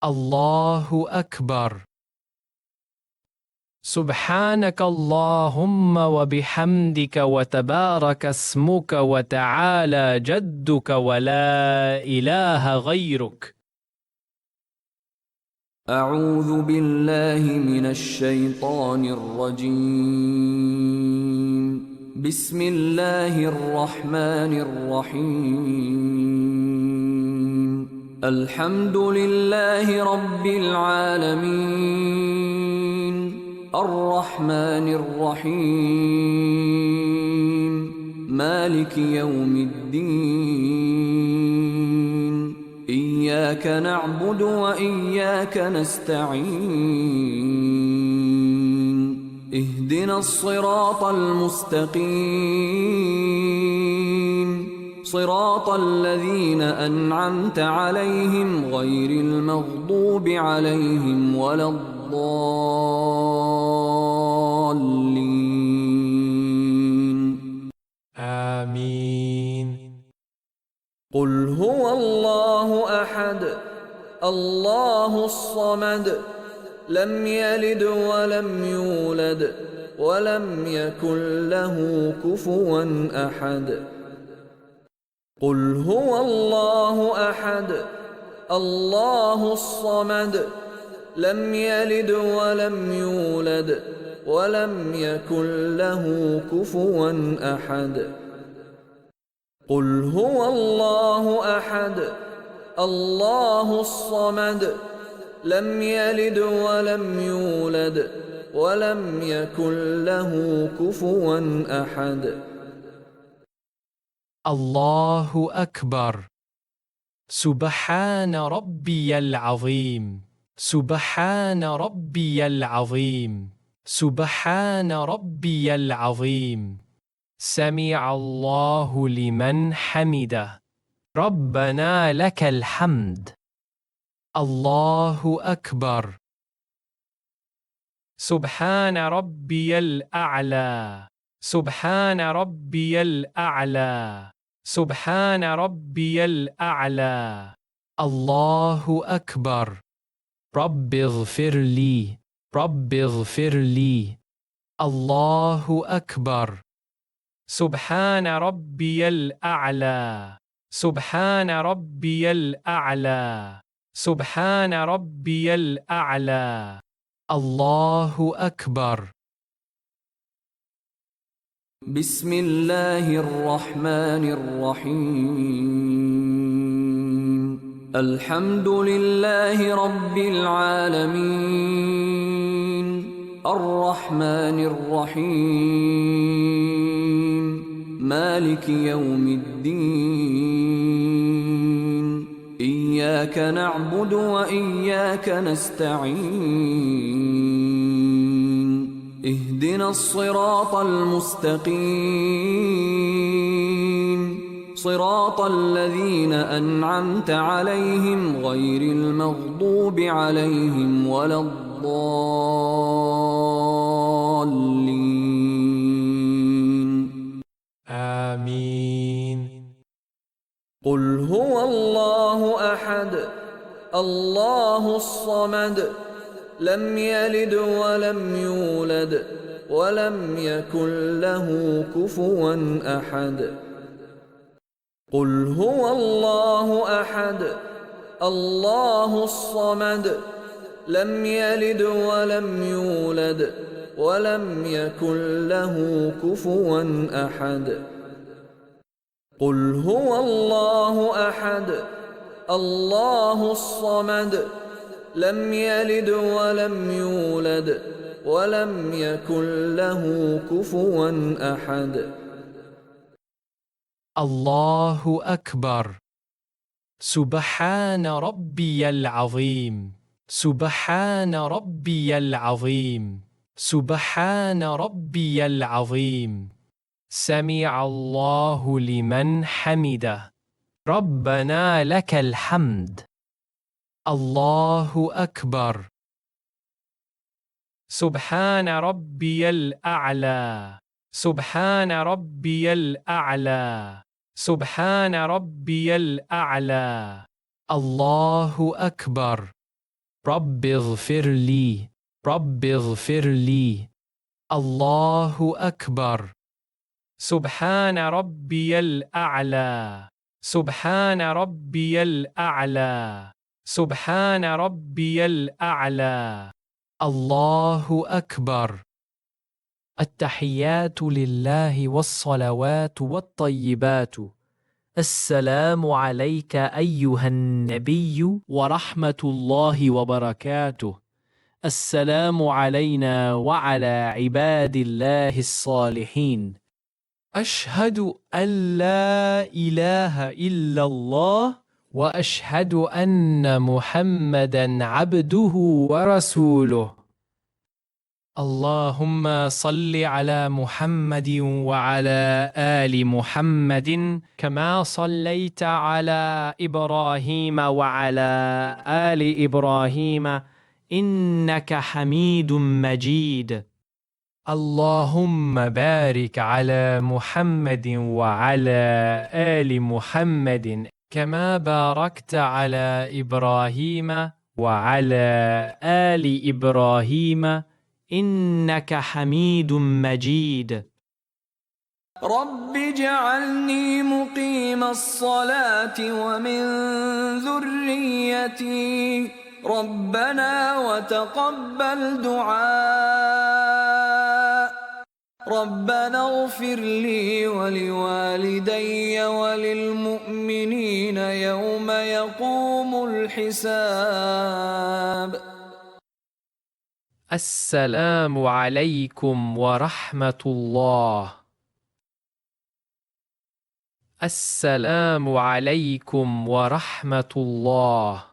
الله أكبر. سبحانك اللهم وبحمدك وتبارك اسمك وتعالى جدك ولا إله غيرك. أعوذ بالله من الشيطان الرجيم. بسم الله الرحمن الرحيم. الحمد لله رب العالمين، الرحمن الرحيم، مالك يوم الدين. إياك نعبد وإياك نستعين. اهدنا الصراط المستقيم، صراط الذين أنعمت عليهم غير المغضوب عليهم ولا الضالين. آمين. قل هو الله أحد، الله الصمد، لم يلد ولم يولد ولم يكن له كفوا أحد. قل هو الله أحد، الله الصمد، لم يلد ولم يولد ولم يكن له كفوا أحد. قل هو الله أحد، الله الصمد، لم يلد ولم يولد ولم يكن له كفوا أحد. الله أكبر. سبحان ربي العظيم. سبحان ربي العظيم. سبحان ربي العظيم. سمع الله لمن حمده. ربنا لك الحمد. الله أكبر. سبحان ربي الأعلى. سبحان ربي الأعلى. سبحان ربي الأعلى. الله أكبر. رب اغفر لي. رب اغفر لي. الله أكبر. سبحان ربي الأعلى. سبحان ربي الأعلى. سبحان ربي الأعلى. الله أكبر. بسم الله الرحمن الرحيم. الحمد لله رب العالمين، الرحمن الرحيم، مالك يوم الدين. إياك نعبد وإياك نستعين. اهدنا الصراط المستقيم، صراط الذين أنعمت عليهم غير المغضوب عليهم ولا الضالين. آمين. قل هو الله أحد، الله الصمد، لم يلد ولم يولد ولم يكن له كفوا أحد. قل هو الله أحد، الله الصمد، لم يلد ولم يولد ولم يكن له كفوا أحد. قل هو الله أحد، الله الصمد، لم يلد ولم يولد ولم يكن له كفوا أحد. الله أكبر. سبحان ربي العظيم. سبحان ربي العظيم. سبحان ربي العظيم. سمع الله لمن حمده. ربنا لك الحمد. الله أكبر. سبحان ربي الأعلى. سبحان ربي الأعلى. سبحان ربي الأعلى. الله أكبر. رب اغفر لي رب اغفر لي الله أكبر سبحان ربي الأعلى سبحان ربي الأعلى سبحان ربي الأعلى الله أكبر التحيات لله والصلوات والطيبات السلام عليك أيها النبي ورحمة الله وبركاته السلام علينا وعلى عباد الله الصالحين أشهد أن لا إله إلا الله وأشهد أن محمدًا عبده ورسوله اللهم صل على محمد وعلى آل محمد كما صليت على إبراهيم وعلى آل إبراهيم إنك حميد مجيد اللهم بارك على محمد وعلى آل محمد كما باركت على إبراهيم وعلى آل إبراهيم إنك حميد مجيد رب اجعلني مقيم الصلاة ومن ذريتي ربنا وتقبل دعاء ربنا اغفر لي ولوالدي وللمؤمنين يوم يقوم الحساب. السلام عليكم ورحمة الله. السلام عليكم ورحمة الله.